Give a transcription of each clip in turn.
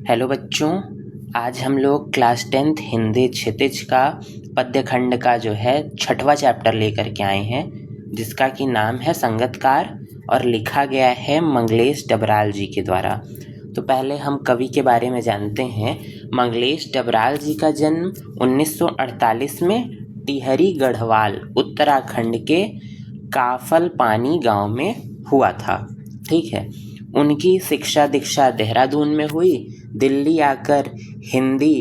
Hello बच्चों, आज हम लोग क्लास 10th हिंदी क्षितिज का पद्य खंड का जो है 6वां चैप्टर लेकर के आए हैं, जिसका कि नाम है संगतकार और लिखा गया है मंगलेश डबराल जी के द्वारा। तो पहले हम कवि के बारे में जानते हैं। मंगलेश डबराल जी का जन्म 1948 में टिहरी गढ़वाल उत्तराखंड के काफल पानी गांव में हुआ था। ठीक है। उनकी शिक्षा दीक्षा देहरादून में हुई। दिल्ली आकर हिंदी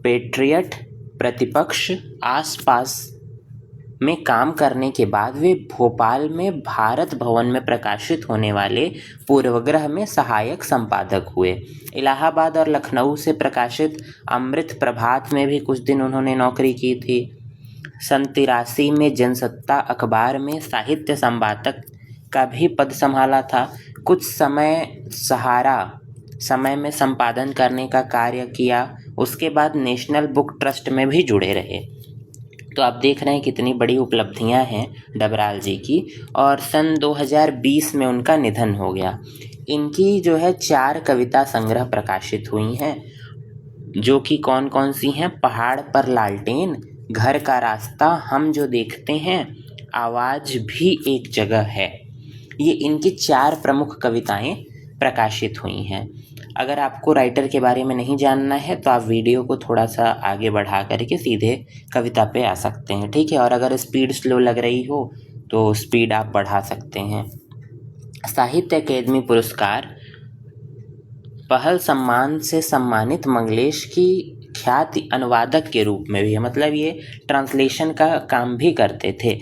पेट्रियट प्रतिपक्ष आसपास में काम करने के बाद वे भोपाल में भारत भवन में प्रकाशित होने वाले पूर्वग्रह में सहायक संपादक हुए। इलाहाबाद और लखनऊ से प्रकाशित अमृत प्रभात में भी कुछ दिन उन्होंने नौकरी की थी। सन 83 में जनसत्ता अखबार में साहित्य संपादक का भी पद संभाला था। कुछ समय सहारा समय में संपादन करने का कार्य किया। उसके बाद नेशनल बुक ट्रस्ट में भी जुड़े रहे। तो आप देख रहे हैं कितनी बड़ी उपलब्धियां हैं डबराल जी की। और सन 2020 में उनका निधन हो गया। इनकी जो है 4 कविता संग्रह प्रकाशित हुई हैं, जो कि कौन कौन सी हैं? पहाड़ पर लालटेन, घर का रास्ता, हम जो देखते हैं, आवाज़ भी एक जगह है। ये इनकी 4 प्रमुख कविताएं प्रकाशित हुई हैं। अगर आपको राइटर के बारे में नहीं जानना है तो आप वीडियो को थोड़ा सा आगे बढ़ा करके सीधे कविता पे आ सकते हैं। ठीक है। और अगर स्पीड स्लो लग रही हो तो स्पीड आप बढ़ा सकते हैं। साहित्य अकेदमी पुरस्कार पहल सम्मान से सम्मानित मंगलेश की ख्याति अनुवादक के रूप में भी है, मतलब ये ट्रांसलेशन का काम भी करते थे।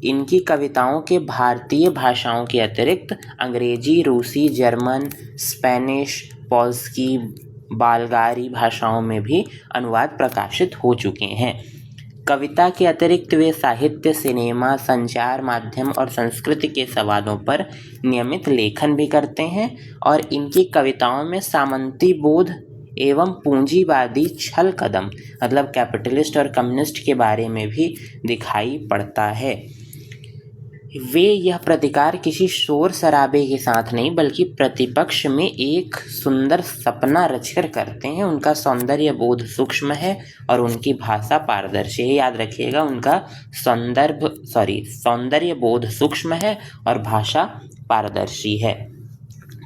इनकी कविताओं के भारतीय भाषाओं के अतिरिक्त अंग्रेजी, रूसी, जर्मन, स्पेनिश, पोल्स्की, बाल्गारी भाषाओं में भी अनुवाद प्रकाशित हो चुके हैं। कविता के अतिरिक्त वे साहित्य, सिनेमा, संचार माध्यम और संस्कृति के सवालों पर नियमित लेखन भी करते हैं। और इनकी कविताओं में सामंती बोध एवं पूंजीवादी छल कदम, मतलब कैपिटलिस्ट और कम्युनिस्ट के बारे में भी दिखाई पड़ता है। वे यह प्रतिकार किसी शोर शराबे के साथ नहीं, बल्कि प्रतिपक्ष में एक सुंदर सपना रचकर करते हैं। उनका सौंदर्य बोध सूक्ष्म है और उनकी भाषा पारदर्शी है। याद रखिएगा, उनका सौंदर्य बोध सूक्ष्म है और भाषा पारदर्शी है।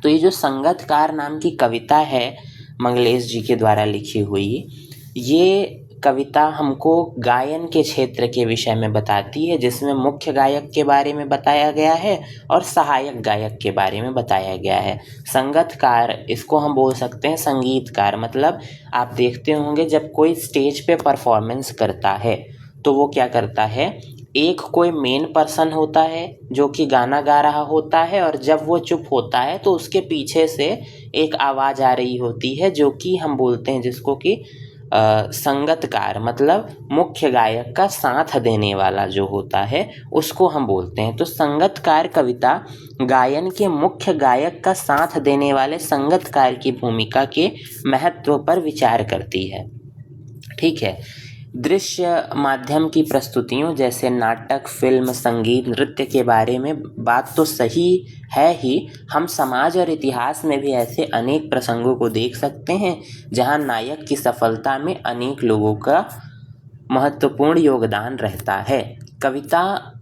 तो ये जो संगतकार नाम की कविता है मंगलेश जी के द्वारा लिखी हुई, ये कविता हमको गायन के क्षेत्र के विषय में बताती है, जिसमें मुख्य गायक के बारे में बताया गया है और सहायक गायक के बारे में बताया गया है। संगतकार, इसको हम बोल सकते हैं संगीतकार। मतलब आप देखते होंगे जब कोई स्टेज पे परफॉर्मेंस करता है तो वो क्या करता है, एक कोई मेन पर्सन होता है जो कि गाना गा रहा होता है, और जब वो चुप होता है तो उसके पीछे से एक आवाज़ आ रही होती है, जो कि हम बोलते हैं जिसको कि संगतकार, मतलब मुख्य गायक का साथ देने वाला जो होता है उसको हम बोलते हैं। तो संगतकार कविता गायन के मुख्य गायक का साथ देने वाले संगतकार की भूमिका के महत्व पर विचार करती है। ठीक है। दृश्य माध्यम की प्रस्तुतियों जैसे नाटक, फिल्म, संगीत, नृत्य के बारे में बात तो सही है ही, हम समाज और इतिहास में भी ऐसे अनेक प्रसंगों को देख सकते हैं जहां नायक की सफलता में अनेक लोगों का महत्वपूर्ण योगदान रहता है। कविता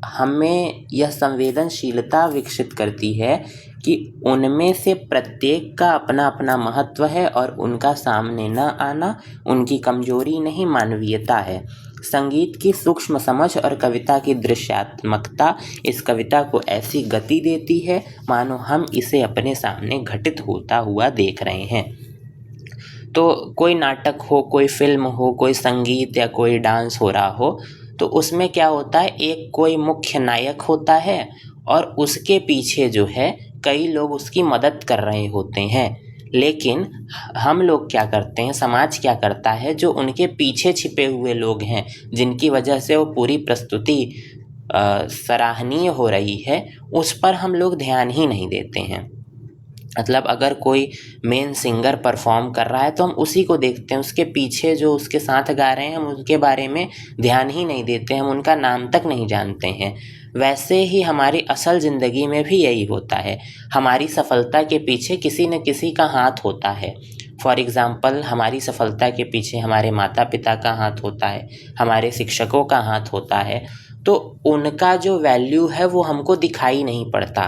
हमें यह संवेदनशीलता विकसित करती है कि उनमें से प्रत्येक का अपना अपना महत्व है और उनका सामने न आना उनकी कमजोरी नहीं, मानवीयता है। संगीत की सूक्ष्म समझ और कविता की दृश्यात्मकता इस कविता को ऐसी गति देती है मानो हम इसे अपने सामने घटित होता हुआ देख रहे हैं। तो कोई नाटक हो, कोई फिल्म हो, कोई संगीत या कोई डांस हो रहा हो, तो उसमें क्या होता है, एक कोई मुख्य नायक होता है और उसके पीछे जो है कई लोग उसकी मदद कर रहे होते हैं। लेकिन हम लोग क्या करते हैं, समाज क्या करता है, जो उनके पीछे छिपे हुए लोग हैं जिनकी वजह से वो पूरी प्रस्तुति सराहनीय हो रही है, उस पर हम लोग ध्यान ही नहीं देते हैं। मतलब अगर कोई मेन सिंगर परफॉर्म कर रहा है तो हम उसी को देखते हैं, उसके पीछे जो उसके साथ गा रहे हैं हम उनके बारे में ध्यान ही नहीं देते, हम उनका नाम तक नहीं जानते हैं। वैसे ही हमारी असल ज़िंदगी में भी यही होता है। हमारी सफलता के पीछे किसी न किसी का हाथ होता है। फॉर एग्ज़ाम्पल, हमारी सफलता के पीछे हमारे माता पिता का हाथ होता है, हमारे शिक्षकों का हाथ होता है। तो उनका जो वैल्यू है वो हमको दिखाई नहीं पड़ता,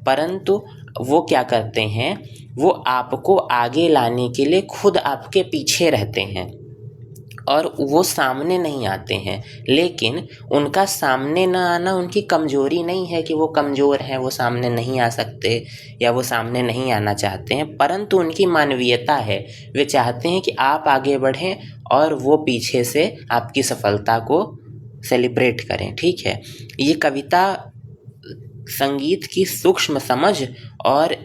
परंतु वो क्या करते हैं, वो आपको आगे लाने के लिए खुद आपके पीछे रहते हैं और वो सामने नहीं आते हैं। लेकिन उनका सामने ना आना उनकी कमज़ोरी नहीं है कि वो कमज़ोर हैं, वो सामने नहीं आ सकते या वो सामने नहीं आना चाहते हैं, परंतु उनकी मानवीयता है। वे चाहते हैं कि आप आगे बढ़ें और वो पीछे से आपकी सफलता को सेलिब्रेट करें। ठीक है, ये कविता संगीत की सूक्ष्म समझ और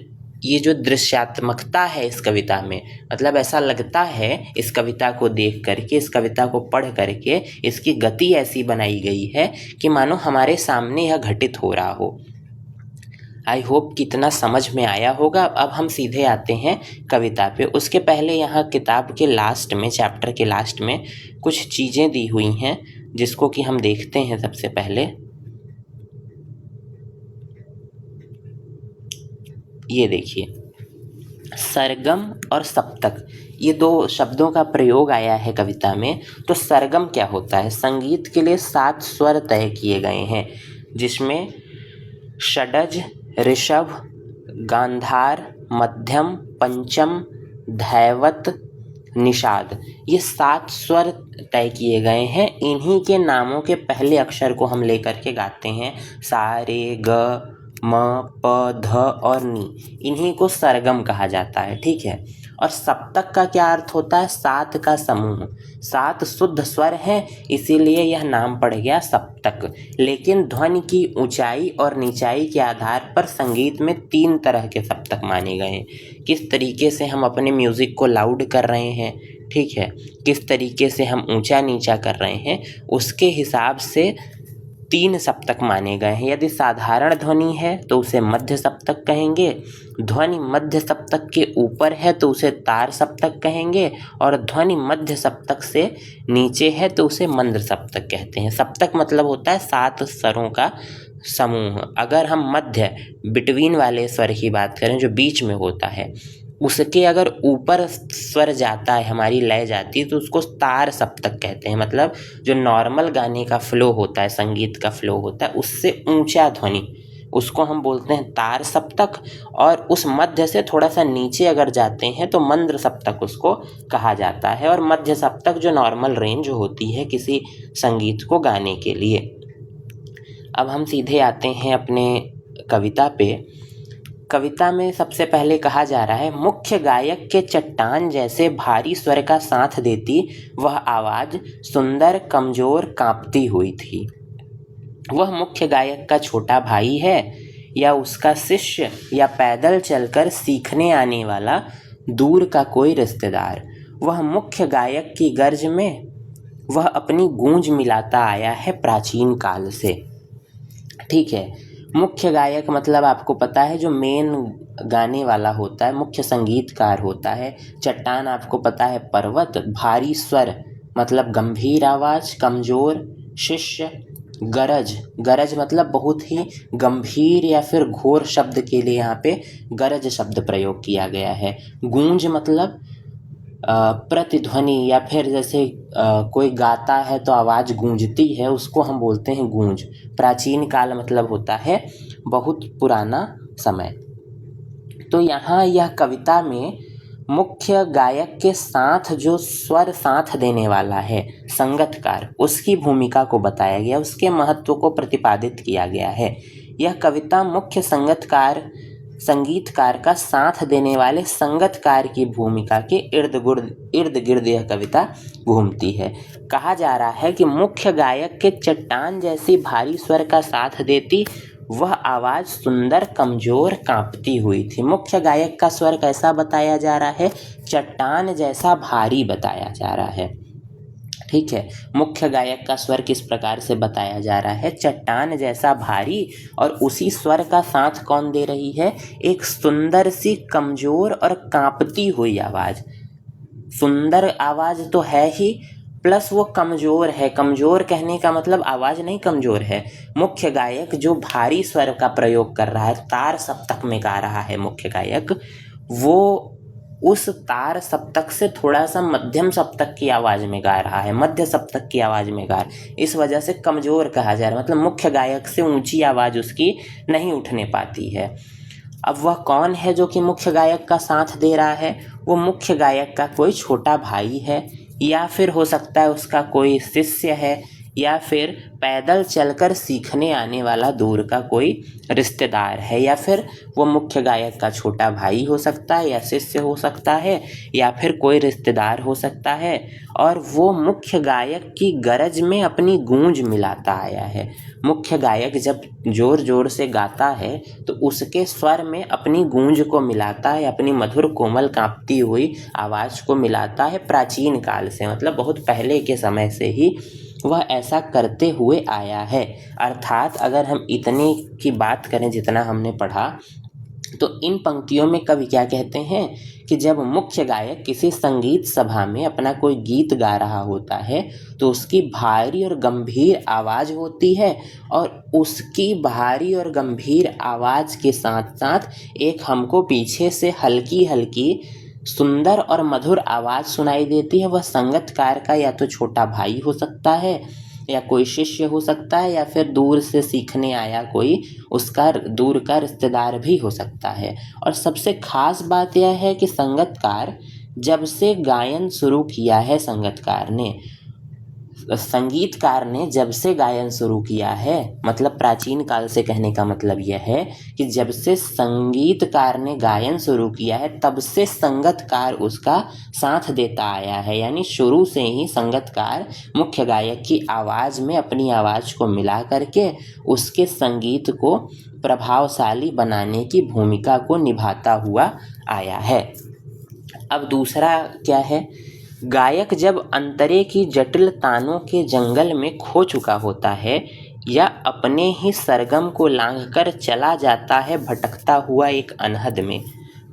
ये जो दृश्यात्मकता है इस कविता में, मतलब ऐसा लगता है इस कविता को देख करके, इस कविता को पढ़ करके, इसकी गति ऐसी बनाई गई है कि मानो हमारे सामने यह घटित हो रहा हो। आई होप कितना समझ में आया होगा। अब हम सीधे आते हैं कविता पे। उसके पहले यहाँ किताब के लास्ट में, चैप्टर के लास्ट में कुछ चीज़ें दी हुई हैं जिसको कि हम देखते हैं। सबसे पहले ये देखिए, सरगम और सप्तक, ये दो शब्दों का प्रयोग आया है कविता में। तो सरगम क्या होता है? संगीत के लिए 7 स्वर तय किए गए हैं, जिसमें षडज, ऋषभ, गांधार, मध्यम, पंचम, धैवत, निषाद, ये 7 स्वर तय किए गए हैं। इन्हीं के नामों के पहले अक्षर को हम लेकर के गाते हैं। सा, रे, ग, म, प, ध और नी, इन्हीं को सरगम कहा जाता है। ठीक है, और सप्तक का क्या अर्थ होता है? 7 का समूह, 7 शुद्ध स्वर हैं, इसीलिए यह नाम पड़ गया सप्तक। लेकिन ध्वनि की ऊंचाई और नीचाई के आधार पर संगीत में 3 तरह के सप्तक माने गए हैं। किस तरीके से हम अपने म्यूज़िक को लाउड कर रहे हैं, ठीक है, किस तरीके से हम ऊंचा नीचा कर रहे हैं, उसके हिसाब से 3 सप्तक माने गए हैं। यदि साधारण ध्वनि है तो उसे मध्य सप्तक कहेंगे, ध्वनि मध्य सप्तक के ऊपर है तो उसे तार सप्तक कहेंगे, और ध्वनि मध्य सप्तक से नीचे है तो उसे मंद्र सप्तक कहते हैं। सप्तक मतलब होता है 7 स्वरों का समूह। अगर हम मध्य, बिटवीन वाले स्वर की बात करें, जो बीच में होता है, उसके अगर ऊपर स्वर जाता है, हमारी लय जाती है, तो उसको तार सप्तक कहते हैं। मतलब जो नॉर्मल गाने का फ्लो होता है, संगीत का फ्लो होता है, उससे ऊंचा ध्वनि, उसको हम बोलते हैं तार सप्तक। और उस मध्य से थोड़ा सा नीचे अगर जाते हैं तो मंद्र सप्तक उसको कहा जाता है। और मध्य सप्तक जो नॉर्मल रेंज होती है किसी संगीत को गाने के लिए। अब हम सीधे आते हैं अपने कविता पे। कविता में सबसे पहले कहा जा रहा है, मुख्य गायक के चट्टान जैसे भारी स्वर का साथ देती वह आवाज़ सुंदर, कमज़ोर, कांपती हुई थी। वह मुख्य गायक का छोटा भाई है या उसका शिष्य या पैदल चलकर सीखने आने वाला दूर का कोई रिश्तेदार। वह मुख्य गायक की गर्ज में वह अपनी गूंज मिलाता आया है प्राचीन काल से। ठीक है, मुख्य गायक मतलब आपको पता है जो मेन गाने वाला होता है, मुख्य संगीतकार होता है। चट्टान आपको पता है पर्वत, भारी स्वर मतलब गंभीर आवाज़, कमज़ोर, शिष्य, गरज, गरज मतलब बहुत ही गंभीर या फिर घोर शब्द के लिए यहाँ पे गरज शब्द प्रयोग किया गया है। गूंज मतलब प्रतिध्वनि, या फिर जैसे कोई गाता है तो आवाज़ गूंजती है, उसको हम बोलते हैं गूंज। प्राचीन काल मतलब होता है बहुत पुराना समय। तो यहाँ यह कविता में मुख्य गायक के साथ जो स्वर साथ देने वाला है, संगतकार, उसकी भूमिका को बताया गया, उसके महत्व को प्रतिपादित किया गया है। यह कविता मुख्य संगीतकार का साथ देने वाले संगतकार की भूमिका के इर्द गिर्द यह कविता घूमती है। कहा जा रहा है कि मुख्य गायक के चट्टान जैसी भारी स्वर का साथ देती वह आवाज़ सुंदर, कमज़ोर, कांपती हुई थी। मुख्य गायक का स्वर कैसा बताया जा रहा है? चट्टान जैसा भारी बताया जा रहा है। ठीक है, मुख्य गायक का स्वर किस प्रकार से बताया जा रहा है? चट्टान जैसा भारी, और उसी स्वर का साथ कौन दे रही है? एक सुंदर सी, कमज़ोर और कांपती हुई आवाज़। सुंदर आवाज़ तो है ही, प्लस वो कमज़ोर है। कमज़ोर कहने का मतलब आवाज़ नहीं कमज़ोर है, मुख्य गायक जो भारी स्वर का प्रयोग कर रहा है, तार सप्तक में गा रहा है मुख्य गायक, वो उस तार सप्तक से थोड़ा सा मध्यम सप्तक की आवाज़ में गा रहा है, मध्य सप्तक की आवाज़ में गा रहा है, इस वजह से कमज़ोर कहा जा रहा है। मतलब मुख्य गायक से ऊंची आवाज़ उसकी नहीं उठने पाती है। अब वह कौन है जो कि मुख्य गायक का साथ दे रहा है? वो मुख्य गायक का कोई छोटा भाई है, या फिर हो सकता है उसका कोई शिष्य है, या फिर पैदल चलकर सीखने आने वाला दूर का कोई रिश्तेदार है, या फिर वो मुख्य गायक का छोटा भाई हो सकता है, या शिष्य हो सकता है, या फिर कोई रिश्तेदार हो सकता है। और वो मुख्य गायक की गरज में अपनी गूंज मिलाता आया है। मुख्य गायक जब ज़ोर ज़ोर से गाता है तो उसके स्वर में अपनी गूंज को मिलाता है, अपनी मधुर कोमल कांपती हुई आवाज़ को मिलाता है। प्राचीन काल से, मतलब बहुत पहले के समय से ही वह ऐसा करते हुए आया है। अर्थात अगर हम इतने की बात करें जितना हमने पढ़ा, तो इन पंक्तियों में कवि क्या कहते हैं कि जब मुख्य गायक किसी संगीत सभा में अपना कोई गीत गा रहा होता है तो उसकी भारी और गंभीर आवाज़ होती है, और उसकी भारी और गंभीर आवाज़ के साथ साथ एक हमको पीछे से हल्की हल्की सुंदर और मधुर आवाज़ सुनाई देती है। वह संगतकार का या तो छोटा भाई हो सकता है, या कोई शिष्य हो सकता है, या फिर दूर से सीखने आया कोई उसका दूर का रिश्तेदार भी हो सकता है। और सबसे खास बात यह है कि संगतकार जब से गायन शुरू किया है, संगीतकार ने जब से गायन शुरू किया है, मतलब प्राचीन काल से कहने का मतलब यह है कि जब से संगीतकार ने गायन शुरू किया है तब से संगतकार उसका साथ देता आया है। यानी शुरू से ही संगतकार मुख्य गायक की आवाज़ में अपनी आवाज़ को मिला करके उसके संगीत को प्रभावशाली बनाने की भूमिका को निभाता हुआ आया है। अब दूसरा क्या है? गायक जब अंतरे की जटिल तानों के जंगल में खो चुका होता है, या अपने ही सरगम को लांघकर चला जाता है भटकता हुआ एक अनहद में,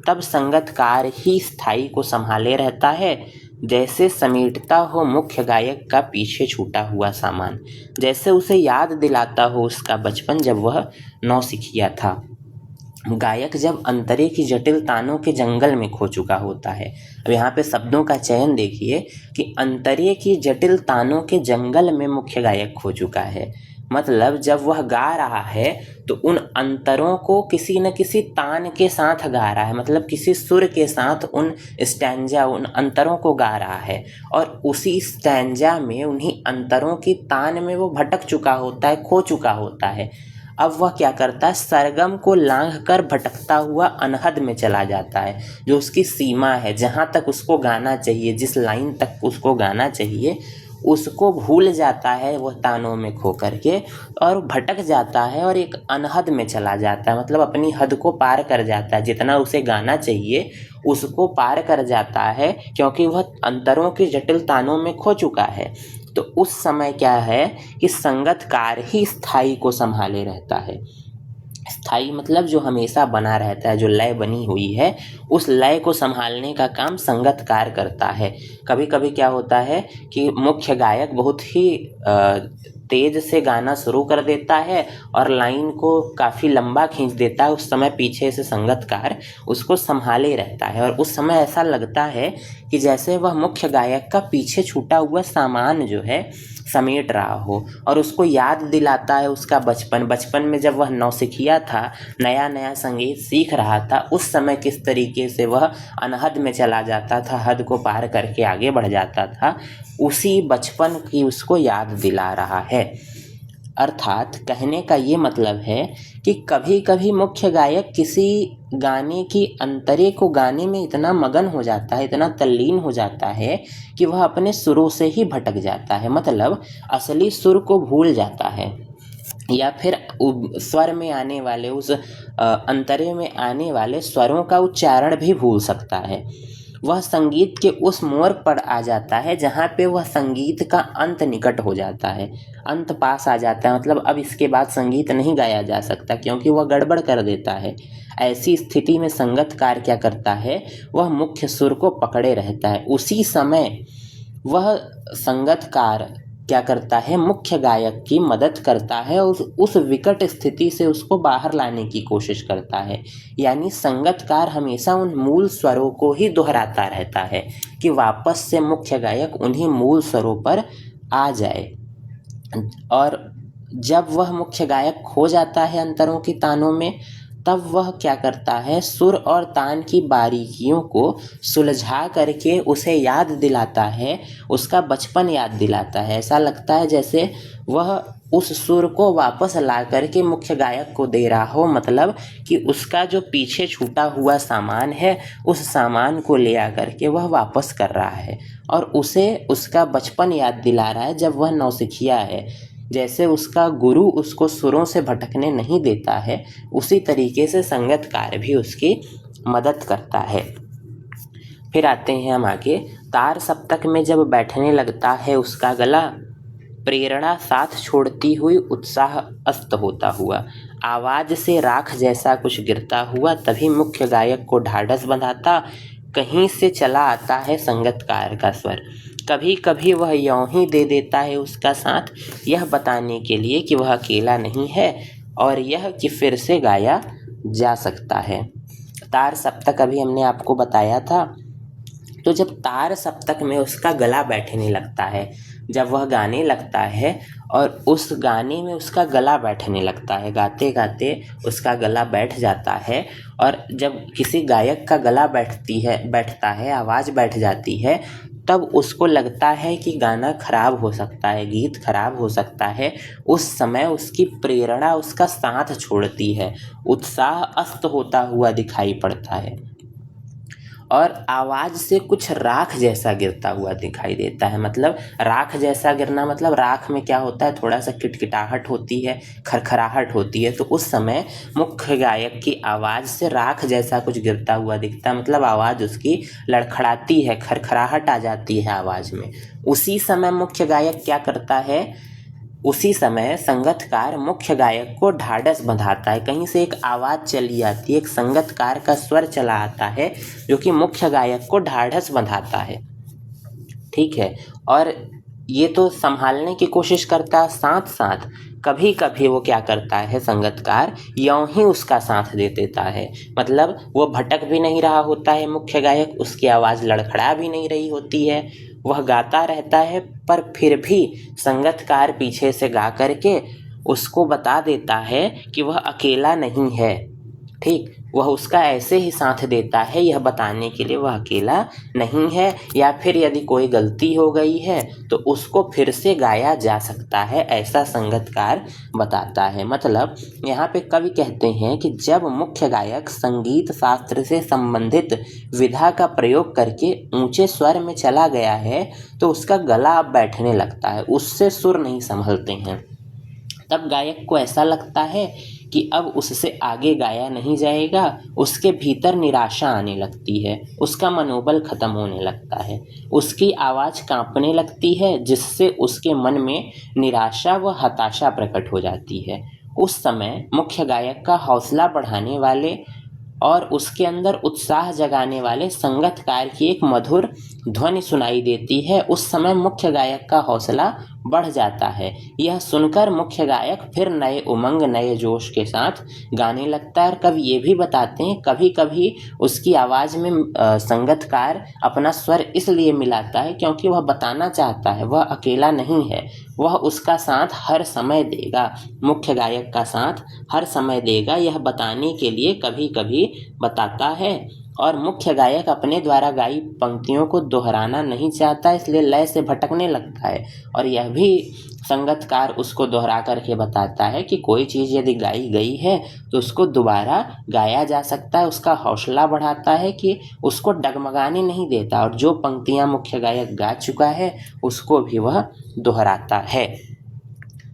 तब संगतकार ही स्थाई को संभाले रहता है, जैसे समेटता हो मुख्य गायक का पीछे छूटा हुआ सामान, जैसे उसे याद दिलाता हो उसका बचपन जब वह नौसिखिया था। गायक जब अंतरे की जटिल तानों के जंगल में खो चुका होता है। अब यहाँ पे शब्दों का चयन देखिए कि अंतरे की जटिल तानों के जंगल में मुख्य गायक खो चुका है, मतलब जब वह गा रहा है तो उन अंतरों को किसी न किसी तान के साथ गा रहा है, मतलब किसी सुर के साथ उन स्टैंजा, उन अंतरों को गा रहा है, और उसी स्टैंजा में, उन्हीं अंतरों की तान में वो भटक चुका होता है, खो चुका होता है। अब वह क्या करता है? सरगम को लांघकर भटकता हुआ अनहद में चला जाता है, जो उसकी सीमा है, जहाँ तक उसको गाना चाहिए, जिस लाइन तक उसको गाना चाहिए उसको भूल जाता है वह तानों में खो करके, और भटक जाता है और एक अनहद में चला जाता है, मतलब अपनी हद को पार कर जाता है। जितना उसे गाना चाहिए उसको पार कर जाता है, क्योंकि वह अंतरों की जटिल तानों में खो चुका है। तो उस समय क्या है कि संगतकार ही स्थाई को संभाले रहता है। स्थाई मतलब जो हमेशा बना रहता है, जो लय बनी हुई है, उस लय को संभालने का काम संगतकार करता है। कभी कभी क्या होता है कि मुख्य गायक बहुत ही तेज से गाना शुरू कर देता है और लाइन को काफ़ी लंबा खींच देता है, उस समय पीछे से संगतकार उसको संभाले रहता है, और उस समय ऐसा लगता है कि जैसे वह मुख्य गायक का पीछे छूटा हुआ सामान जो है समेट रहा हो, और उसको याद दिलाता है उसका बचपन में जब वह नौसिखिया था, नया नया संगीत सीख रहा था, उस समय किस तरीके से वह अनहद में चला जाता था, हद को पार करके आगे बढ़ जाता था, उसी बचपन की उसको याद दिला रहा है। अर्थात कहने का ये मतलब है कि कभी कभी मुख्य गायक किसी गाने की अंतरे को गाने में इतना मगन हो जाता है, इतना तल्लीन हो जाता है कि वह अपने सुरों से ही भटक जाता है, मतलब असली सुर को भूल जाता है, या फिर स्वर में आने वाले, उस अंतरे में आने वाले स्वरों का उच्चारण भी भूल सकता है। वह संगीत के उस मोड़ पर आ जाता है जहाँ पे वह संगीत का अंत निकट हो जाता है, अंत पास आ जाता है, मतलब अब इसके बाद संगीत नहीं गाया जा सकता क्योंकि वह गड़बड़ कर देता है। ऐसी स्थिति में संगतकार क्या करता है? वह मुख्य सुर को पकड़े रहता है, उसी समय वह संगतकार क्या करता है, मुख्य गायक की मदद करता है और उस विकट स्थिति से उसको बाहर लाने की कोशिश करता है। यानी संगतकार हमेशा उन मूल स्वरों को ही दोहराता रहता है कि वापस से मुख्य गायक उन्हीं मूल स्वरों पर आ जाए। और जब वह मुख्य गायक खो जाता है अंतरों की तानों में, तब वह क्या करता है, सुर और तान की बारीकियों को सुलझा करके उसे याद दिलाता है, उसका बचपन याद दिलाता है। ऐसा लगता है जैसे वह उस सुर को वापस ला करके मुख्य गायक को दे रहा हो, मतलब कि उसका जो पीछे छूटा हुआ सामान है उस सामान को ले आ करके वह वापस कर रहा है और उसे उसका बचपन याद दिला रहा है जब वह नौसिखिया है। जैसे उसका गुरु उसको सुरों से भटकने नहीं देता है, उसी तरीके से संगतकार भी उसकी मदद करता है। फिर आते हैं हम आगे। तार सप्तक में जब बैठने लगता है उसका गला, प्रेरणा साथ छोड़ती हुई उत्साह अस्त होता हुआ, आवाज़ से राख जैसा कुछ गिरता हुआ, तभी मुख्य गायक को ढाढ़स बंधाता कहीं से चला आता है संगतकार का स्वर। कभी कभी वह यूं ही दे देता है उसका साथ, यह बताने के लिए कि वह अकेला नहीं है और यह कि फिर से गाया जा सकता है। तार सप्तक अभी हमने आपको बताया था। तो जब तार सप्तक में उसका गला बैठने लगता है, जब वह गाने लगता है और उस गाने में उसका गला बैठने लगता है, गाते गाते उसका गला बैठ जाता है, और जब किसी गायक का गला बैठता है, आवाज़ बैठ जाती है, तब उसको लगता है कि गाना खराब हो सकता है, गीत खराब हो सकता है। उस समय उसकी प्रेरणा उसका साथ छोड़ती है, उत्साह अस्त होता हुआ दिखाई पड़ता है और आवाज़ से कुछ राख जैसा गिरता हुआ दिखाई देता है। मतलब राख जैसा गिरना, मतलब राख में क्या होता है, थोड़ा सा किटकिटाहट होती है, खरखराहट होती है। तो उस समय मुख्य गायक की आवाज़ से राख जैसा कुछ गिरता हुआ दिखता है, मतलब आवाज़ उसकी लड़खड़ाती है, खरखराहट आ जाती है आवाज़ में। उसी समय मुख्य गायक क्या करता है, उसी समय संगतकार मुख्य गायक को ढाढ़स बंधाता है। कहीं से एक आवाज़ चली आती है, एक संगतकार का स्वर चला आता है जो कि मुख्य गायक को ढाढ़स बंधाता है। ठीक है, और ये तो संभालने की कोशिश करता है, साथ साथ कभी कभी वो क्या करता है, संगतकार यूं ही उसका साथ दे देता है। मतलब वो भटक भी नहीं रहा होता है मुख्य गायक, उसकी आवाज़ लड़खड़ा भी नहीं रही होती है, वह गाता रहता है, पर फिर भी संगतकार पीछे से गा करके उसको बता देता है कि वह अकेला नहीं है। ठीक, वह उसका ऐसे ही साथ देता है, यह बताने के लिए वह अकेला नहीं है, या फिर यदि कोई गलती हो गई है तो उसको फिर से गाया जा सकता है, ऐसा संगतकार बताता है। मतलब यहाँ पे कवि कहते हैं कि जब मुख्य गायक संगीत शास्त्र से संबंधित विधा का प्रयोग करके ऊंचे स्वर में चला गया है तो उसका गला अब बैठने लगता है, उससे सुर नहीं संभलते हैं। तब गायक को ऐसा लगता है कि अब उससे आगे गाया नहीं जाएगा, उसके भीतर निराशा आने लगती है, उसका मनोबल खत्म होने लगता है, उसकी आवाज़ कांपने लगती है, जिससे उसके मन में निराशा व हताशा प्रकट हो जाती है। उस समय मुख्य गायक का हौसला बढ़ाने वाले और उसके अंदर उत्साह जगाने वाले संगतकार की एक मधुर ध्वनि सुनाई देती है। उस समय मुख्य गायक का हौसला बढ़ जाता है। यह सुनकर मुख्य गायक फिर नए उमंग, नए जोश के साथ गाने लगता है। और कवि ये भी बताते हैं कभी कभी उसकी आवाज़ में संगतकार अपना स्वर इसलिए मिलाता है क्योंकि वह बताना चाहता है वह अकेला नहीं है, वह उसका साथ हर समय देगा, मुख्य गायक का साथ हर समय देगा, यह बताने के लिए कभी कभी बताता है। और मुख्य गायक अपने द्वारा गाई पंक्तियों को दोहराना नहीं चाहता, इसलिए लय से भटकने लगता है। और यह भी संगतकार उसको दोहरा करके बताता है कि कोई चीज़ यदि गाई गई है तो उसको दोबारा गाया जा सकता है। उसका हौसला बढ़ाता है कि उसको डगमगाने नहीं देता, और जो पंक्तियाँ मुख्य गायक गा चुका है उसको भी वह दोहराता है।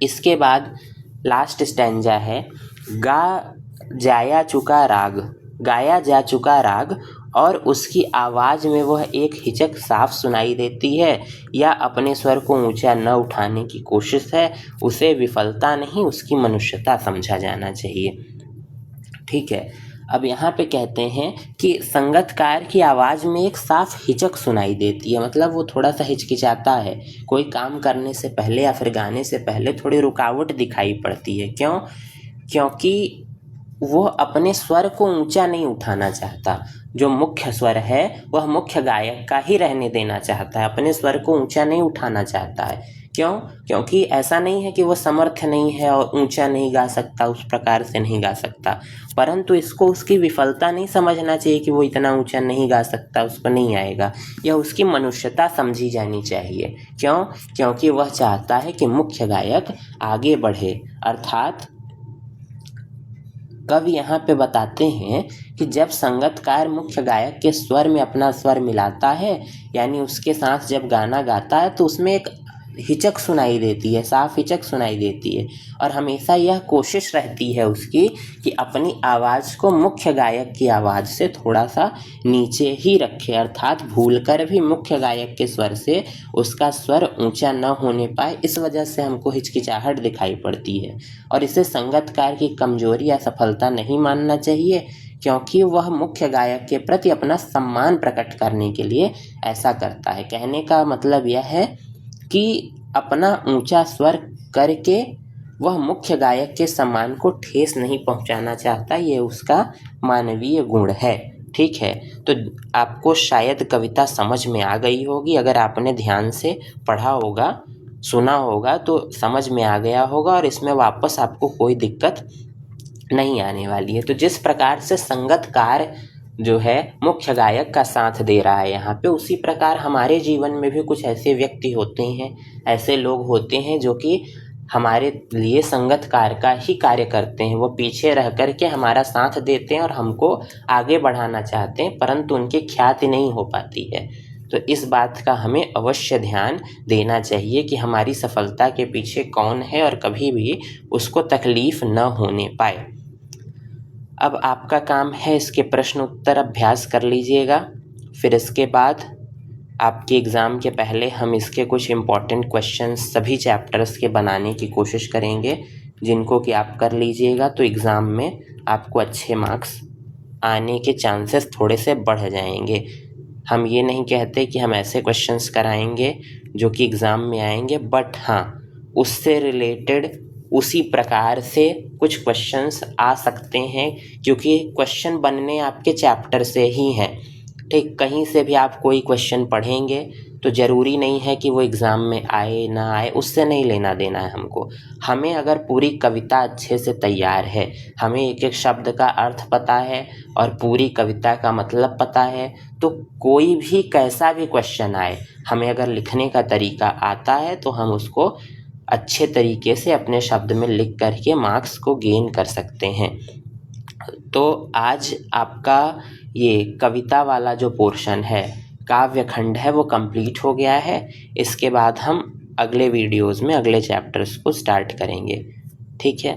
इसके बाद लास्ट स्टैंजा है, गाया जा चुका राग और उसकी आवाज़ में वह एक हिचक साफ सुनाई देती है, या अपने स्वर को ऊंचा न उठाने की कोशिश है, उसे विफलता नहीं उसकी मनुष्यता समझा जाना चाहिए। ठीक है, अब यहाँ पे कहते हैं कि संगतकार की आवाज़ में एक साफ हिचक सुनाई देती है, मतलब वो थोड़ा सा हिचकिचाता है। कोई काम करने से पहले या फिर गाने से पहले थोड़ी रुकावट दिखाई पड़ती है। क्यों? क्योंकि वो अपने स्वर को ऊंचा नहीं उठाना चाहता। जो मुख्य स्वर है वह मुख्य गायक का ही रहने देना चाहता है, अपने स्वर को ऊंचा नहीं उठाना चाहता है। क्यों? क्योंकि ऐसा नहीं है कि वो समर्थ नहीं है और ऊंचा नहीं गा सकता, उस प्रकार से नहीं गा सकता, परंतु इसको उसकी विफलता नहीं समझना चाहिए कि वो इतना ऊंचा नहीं गा सकता, उसको नहीं आएगा। यह उसकी मनुष्यता समझी जानी चाहिए। क्यों? क्योंकि वह चाहता है कि मुख्य गायक आगे बढ़े। अर्थात कवि यहाँ पे बताते हैं कि जब संगतकार मुख्य गायक के स्वर में अपना स्वर मिलाता है, यानी उसके साथ जब गाना गाता है, तो उसमें एक हिचक सुनाई देती है, साफ हिचक सुनाई देती है। और हमेशा यह कोशिश रहती है उसकी कि अपनी आवाज़ को मुख्य गायक की आवाज़ से थोड़ा सा नीचे ही रखे, अर्थात भूलकर भी मुख्य गायक के स्वर से उसका स्वर ऊंचा न होने पाए। इस वजह से हमको हिचकिचाहट दिखाई पड़ती है। और इसे संगतकार की कमजोरी या सफलता नहीं मानना चाहिए, क्योंकि वह मुख्य गायक के प्रति अपना सम्मान प्रकट करने के लिए ऐसा करता है। कहने का मतलब यह है कि अपना ऊंचा स्वर करके वह मुख्य गायक के सम्मान को ठेस नहीं पहुंचाना चाहता। ये उसका मानवीय गुण है। ठीक है, तो आपको शायद कविता समझ में आ गई होगी। अगर आपने ध्यान से पढ़ा होगा, सुना होगा, तो समझ में आ गया होगा और इसमें वापस आपको कोई दिक्कत नहीं आने वाली है। तो जिस प्रकार से संगतकार जो है मुख्य गायक का साथ दे रहा है यहाँ पे, उसी प्रकार हमारे जीवन में भी कुछ ऐसे व्यक्ति होते हैं, ऐसे लोग होते हैं जो कि हमारे लिए संगतकार का ही कार्य करते हैं। वो पीछे रह कर के हमारा साथ देते हैं और हमको आगे बढ़ाना चाहते हैं, परंतु उनकी ख्याति नहीं हो पाती है। तो इस बात का हमें अवश्य ध्यान देना चाहिए कि हमारी सफलता के पीछे कौन है और कभी भी उसको तकलीफ न होने पाए। अब आपका काम है इसके प्रश्न उत्तर अभ्यास कर लीजिएगा। फिर इसके बाद आपके एग्ज़ाम के पहले हम इसके कुछ इम्पॉर्टेंट क्वेश्चंस सभी चैप्टर्स के बनाने की कोशिश करेंगे, जिनको कि आप कर लीजिएगा तो एग्ज़ाम में आपको अच्छे मार्क्स आने के चांसेस थोड़े से बढ़ जाएंगे। हम ये नहीं कहते कि हम ऐसे क्वेश्चंस कराएंगे जो कि एग्ज़ाम में आएंगे, बट हाँ, उससे रिलेटेड उसी प्रकार से कुछ क्वेश्चंस आ सकते हैं, क्योंकि क्वेश्चन बनने आपके चैप्टर से ही हैं। ठीक, कहीं से भी आप कोई क्वेश्चन पढ़ेंगे तो ज़रूरी नहीं है कि वो एग्ज़ाम में आए ना आए, उससे नहीं लेना देना है हमको। हमें अगर पूरी कविता अच्छे से तैयार है, हमें एक एक शब्द का अर्थ पता है और पूरी कविता का मतलब पता है, तो कोई भी कैसा भी क्वेश्चन आए, हमें अगर लिखने का तरीका आता है तो हम उसको अच्छे तरीके से अपने शब्द में लिख करके मार्क्स को गेन कर सकते हैं। तो आज आपका ये कविता वाला जो पोर्शन है, काव्य खंड है, वो कंप्लीट हो गया है। इसके बाद हम अगले वीडियोज़ में अगले चैप्टर्स को स्टार्ट करेंगे। ठीक है।